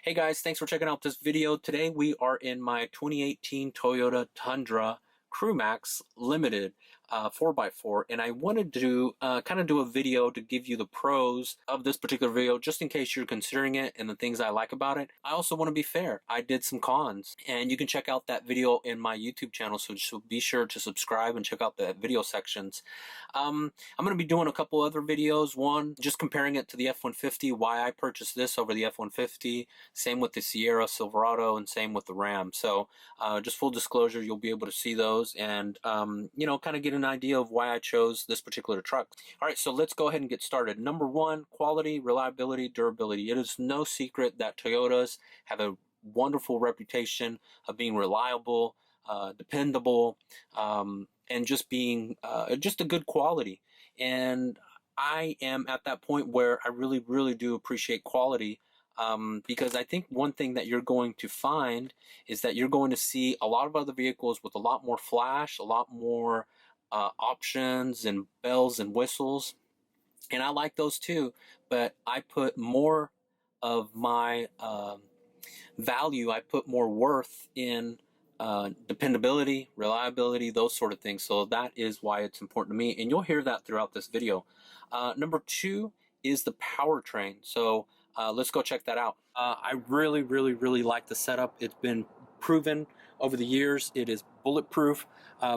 Hey guys, thanks for checking out this video. Today we are in my 2018 Toyota Tundra Max Limited 4x4, and I wanted to kind of do a video to give you the pros of this particular video just in case you're considering it and the things I like about it. I also want to be fair. I did some cons, and you can check out that video in my YouTube channel, so be sure to subscribe and check out the video sections. I'm going to be doing a couple other videos. One, just comparing it to the F-150, why I purchased this over the F-150. Same with the Sierra Silverado, and same with the Ram. So just full disclosure, you'll be able to see those and, kind of get an idea of why I chose this particular truck. All right, so let's go ahead and get started. Number one, quality, reliability, durability. It is no secret that Toyotas have a wonderful reputation of being reliable, dependable, and just being just a good quality. And I am at that point where I really, really do appreciate quality. Because I think one thing that you're going to find is that you're going to see a lot of other vehicles with a lot more flash, a lot more options and bells and whistles. And I like those too, but I put more of my value, I put more worth in dependability, reliability, those sort of things. So that is why it's important to me, and you'll hear that throughout this video. Number two is the powertrain. So let's go check that out. I really, really, really like the setup. It's been proven over the years. It is bulletproof.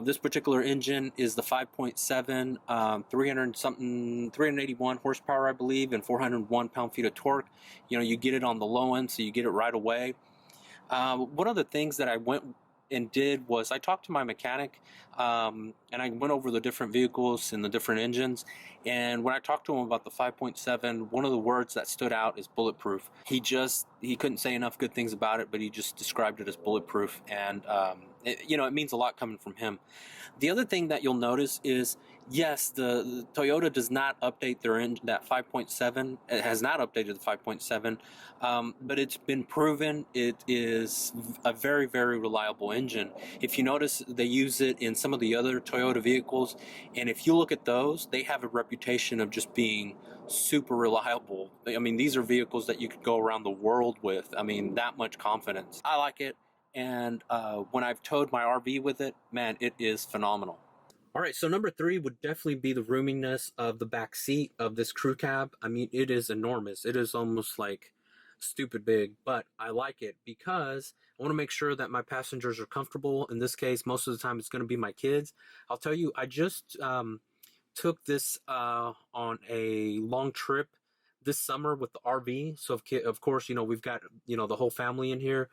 This particular engine is the 5.7, 381 horsepower, I believe, and 401 pound-feet of torque. You get it on the low end, so you get it right away. One of the things that I went and did was I talked to my mechanic, and I went over the different vehicles and the different engines. And when I talked to him about the 5.7, one of the words that stood out is bulletproof. He couldn't say enough good things about it, but he just described it as bulletproof. And it means a lot coming from him. The other thing that you'll notice is, yes, the Toyota does not update their engine, that 5.7. It has not updated the 5.7, but it's been proven it is a very, very reliable engine. If you notice, they use it in some of the other Toyota vehicles, and if you look at those, they have a reputation of just being super reliable. I mean, these are vehicles that you could go around the world with. I mean, that much confidence. I like it. And when I've towed my RV with it, man, it is phenomenal. All right, so number three would definitely be the roominess of the back seat of this crew cab. I mean, it is enormous. It is almost like stupid big, but I like it because I want to make sure that my passengers are comfortable. In this case, most of the time it's going to be my kids. I'll tell you, I just took this on a long trip this summer with the RV. So of course, we've got, the whole family in here.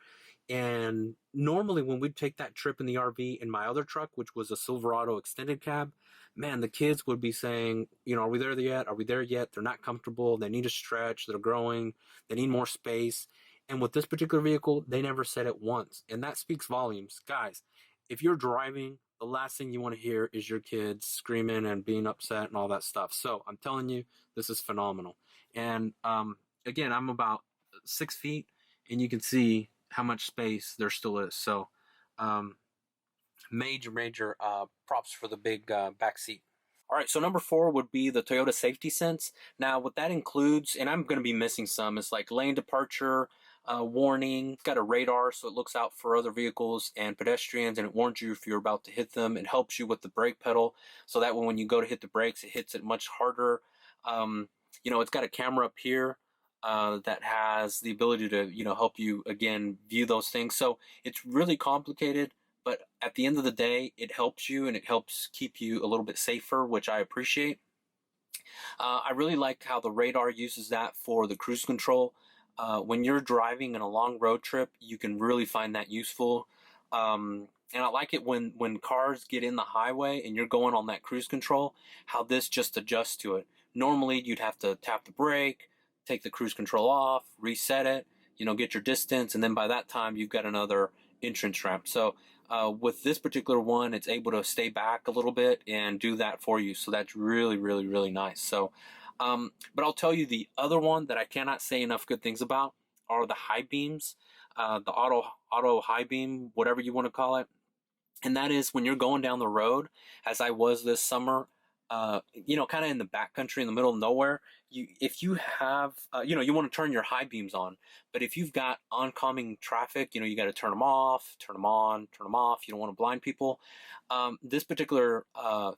And normally when we'd take that trip in the RV in my other truck, which was a Silverado extended cab, man, the kids would be saying, are we there yet? Are we there yet? They're not comfortable. They need a stretch. They're growing. They need more space. And with this particular vehicle, they never said it once. And that speaks volumes. Guys, if you're driving, the last thing you want to hear is your kids screaming and being upset and all that stuff. So I'm telling you, this is phenomenal. And again, I'm about 6 feet, and you can see how much space there still is. So major props for the big back seat. All right, so number four would be the Toyota Safety Sense. Now, what that includes, and I'm going to be missing some, is like lane departure warning. It's got a radar, so it looks out for other vehicles and pedestrians, and it warns you if you're about to hit them. It helps you with the brake pedal, so that when you go to hit the brakes, it hits it much harder. It's got a camera up here that has the ability to, help you, again, view those things. So it's really complicated, but at the end of the day, it helps you and it helps keep you a little bit safer, which I appreciate. I really like how the radar uses that for the cruise control. When you're driving in a long road trip, you can really find that useful. And I like it when cars get in the highway and you're going on that cruise control, how this just adjusts to it. Normally, you'd have to tap the brake, take the cruise control off, reset it, get your distance, and then by that time you've got another entrance ramp. So with this particular one, it's able to stay back a little bit and do that for you. So that's really, really, really nice. So, but I'll tell you, the other one that I cannot say enough good things about are the high beams, the auto high beam, whatever you want to call it. And that is when you're going down the road, as I was this summer, you know, kind of in the backcountry in the middle of nowhere, if you have, you know, you want to turn your high beams on, but if you've got oncoming traffic, you know, you got to turn them off, turn them on, turn them off. You don't want to blind people. This particular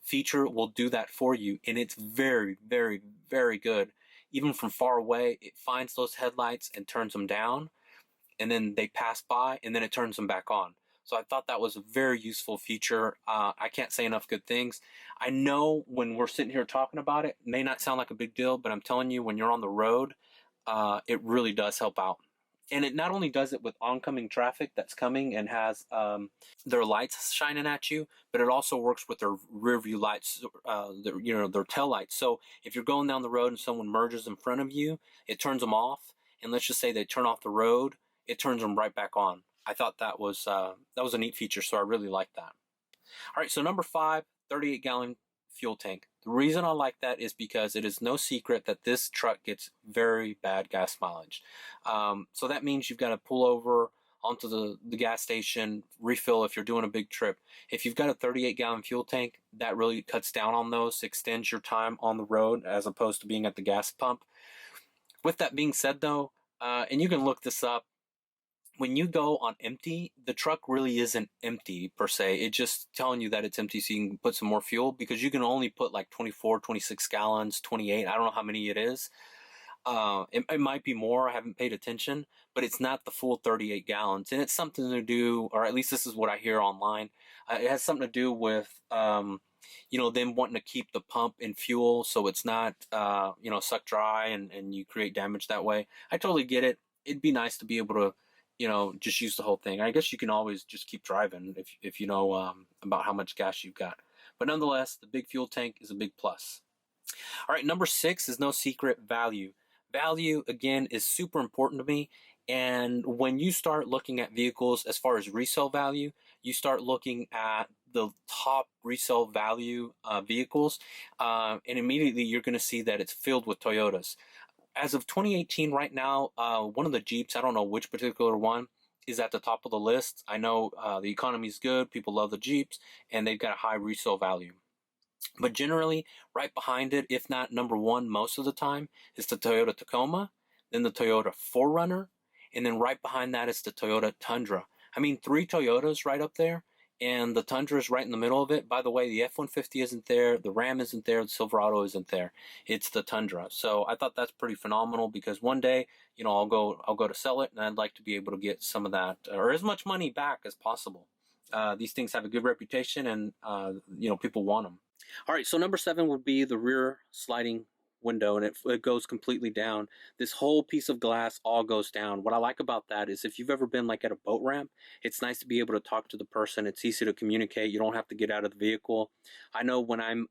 feature will do that for you, and it's very, very, very good. Even from far away, it finds those headlights and turns them down, and then they pass by, and then it turns them back on. So I thought that was a very useful feature. I can't say enough good things. I know when we're sitting here talking about it, it may not sound like a big deal, but I'm telling you, when you're on the road, it really does help out. And it not only does it with oncoming traffic that's coming and has their lights shining at you, but it also works with their rear view lights, you know, their tail lights. So if you're going down the road and someone merges in front of you, it turns them off. And let's just say they turn off the road, it turns them right back on. I thought that was a neat feature, so I really like that. All right, so number 5, 38-gallon fuel tank. The reason I like that is because it is no secret that this truck gets very bad gas mileage. So that means you've got to pull over onto the gas station, refill if you're doing a big trip. If you've got a 38-gallon fuel tank, that really cuts down on those, extends your time on the road as opposed to being at the gas pump. With that being said, though, and you can look this up, when you go on empty, the truck really isn't empty per se. It's just telling you that it's empty so you can put some more fuel, because you can only put like 24, 26 gallons, 28. I don't know how many it is. It might be more. I haven't paid attention, but it's not the full 38 gallons. And it's something to do, or at least this is what I hear online. It has something to do with, you know, them wanting to keep the pump in fuel so it's not, you know, sucked dry and you create damage that way. I totally get it. It'd be nice to be able to, you know, just use the whole thing. I guess you can always just keep driving if you know about how much gas you've got. But nonetheless, the big fuel tank is a big plus. All right, number 6 is no secret, value. Value, again, is super important to me. And when you start looking at vehicles as far as resale value, you start looking at the top resale value vehicles, and immediately you're going to see that it's filled with Toyotas. As of 2018 right now, one of the Jeeps, I don't know which particular one, is at the top of the list. I know the economy is good, people love the Jeeps, and they've got a high resale value. But generally, right behind it, if not number 1 most of the time, is the Toyota Tacoma, then the Toyota 4Runner, and then right behind that is the Toyota Tundra. I mean, 3 Toyotas right up there, and the Tundra is right in the middle of it. By the way, the F-150 isn't there, the Ram isn't there, the Silverado isn't there. It's the Tundra. So I thought that's pretty phenomenal, because one day, you know, I'll go to sell it, and I'd like to be able to get some of that, or as much money back as possible. These things have a good reputation, and you know, people want them. All right, so number 7 would be the rear sliding window, and it goes completely down. This whole piece of glass all goes down. What I like about that is if you've ever been like at a boat ramp, it's nice to be able to talk to the person. It's easy to communicate. You don't have to get out of the vehicle. I know when I'm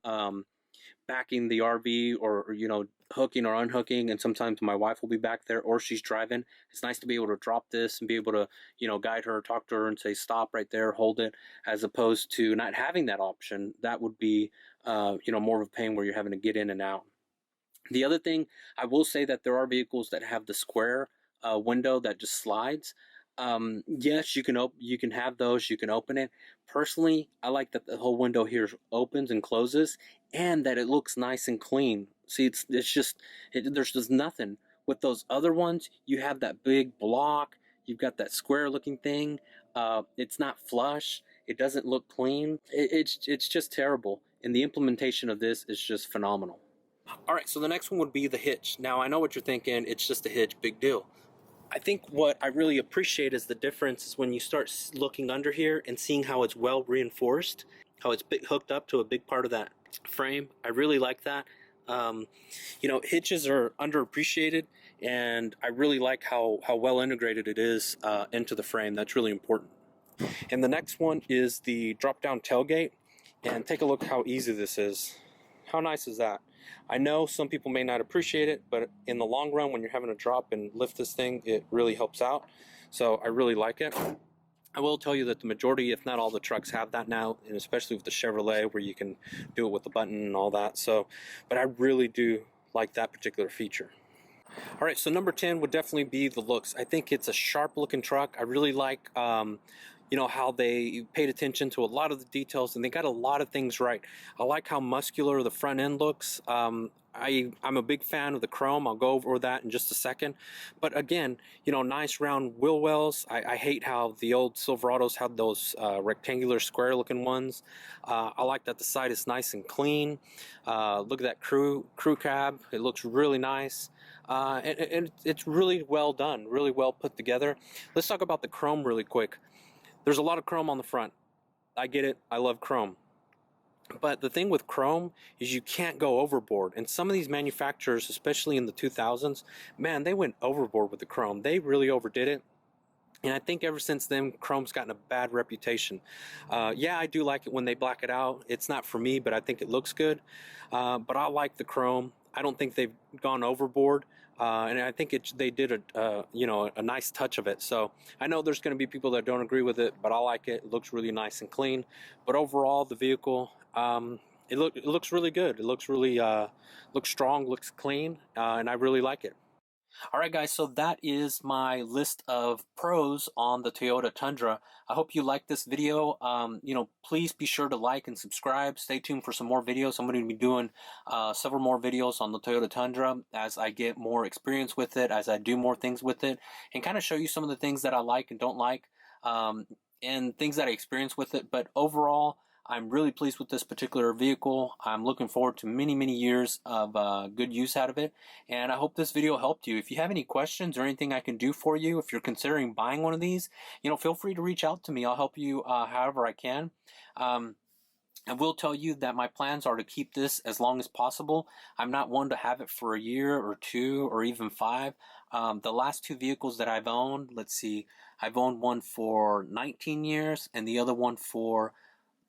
backing the RV, or you know, hooking or unhooking, and sometimes my wife will be back there or she's driving, it's nice to be able to drop this and be able to, you know, guide her, talk to her and say stop right there, hold it, as opposed to not having that option. That would be you know, more of a pain where you're having to get in and out. The other thing, I will say that there are vehicles that have the square window that just slides. Yes, you can have those. You can open it. Personally, I like that the whole window here opens and closes, and that it looks nice and clean. See, there's just nothing. With those other ones, you have that big block. You've got that square looking thing. It's not flush. It doesn't look clean. It's just terrible. And the implementation of this is just phenomenal. All right, so the next one would be the Hitch. Now, I know what you're thinking. It's just a Hitch, big deal. I think what I really appreciate is the difference is when you start looking under here and seeing how it's well reinforced, how it's hooked up to a big part of that frame. I really like that. You know, hitches are underappreciated, and I really like how well integrated it is into the frame. That's really important. And the next one is the drop-down tailgate. And take a look how easy this is. How nice is that? I know some people may not appreciate it, but in the long run, when you're having to drop and lift this thing, it really helps out. So I really like it. I will tell you that the majority, if not all, the trucks have that now, and especially with the Chevrolet, where you can do it with the button and all that. So, but I really do like that particular feature. All right, so number 10 would definitely be the looks. I think it's a sharp looking truck. I really like you know, how they paid attention to a lot of the details, and they got a lot of things right. I like how muscular the front end looks. I'm a big fan of the chrome. I'll go over that in just a second. But again, you know, nice round wheel wells. I hate how the old Silverados had those rectangular square looking ones. I like that the side is nice and clean. Look at that crew cab. It looks really nice. And it's really well done, really well put together. Let's talk about the chrome really quick. There's a lot of chrome on the front. I get it. I love chrome. But the thing with chrome is you can't go overboard. And some of these manufacturers, especially in the 2000s, man, they went overboard with the chrome. They really overdid it. And I think ever since then, chrome's gotten a bad reputation. Yeah, I do like it when they black it out. It's not for me, but I think it looks good. But I like the chrome. I don't think they've gone overboard. And I think they did a nice touch of it. So I know there's going to be people that don't agree with it, but I like it. It looks really nice and clean. But overall, the vehicle, it looks really good. It looks really looks strong, looks clean, and I really like it. All right, guys, so that is my list of pros on the Toyota Tundra. I hope you liked this video. You know, please be sure to like and subscribe. Stay tuned for some more videos. I'm going to be doing several more videos on the Toyota Tundra as I get more experience with it, as I do more things with it, and kind of show you some of the things that I like and don't like, and things that I experience with it. But overall, I'm really pleased with this particular vehicle. I'm looking forward to many, many years of good use out of it. And I hope this video helped you. If you have any questions or anything I can do for you, if you're considering buying one of these, you know, feel free to reach out to me. I'll help you however I can. I will tell you that my plans are to keep this as long as possible. I'm not one to have it for a year or two or even 5. The last 2 vehicles that I've owned, let's see, I've owned one for 19 years and the other one for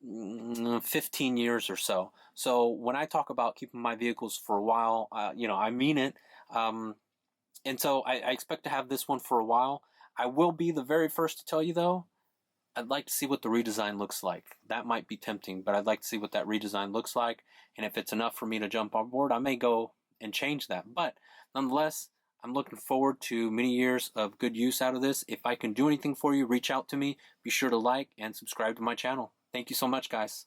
15 years or so. So when I talk about keeping my vehicles for a while, you know, I mean it. And so I expect to have this one for a while. I will be the very first to tell you though, I'd like to see what the redesign looks like. That might be tempting, but I'd like to see what that redesign looks like. And if it's enough for me to jump on board, I may go and change that. But nonetheless, I'm looking forward to many years of good use out of this. If I can do anything for you, reach out to me. Be sure to like and subscribe to my channel. Thank you so much, guys.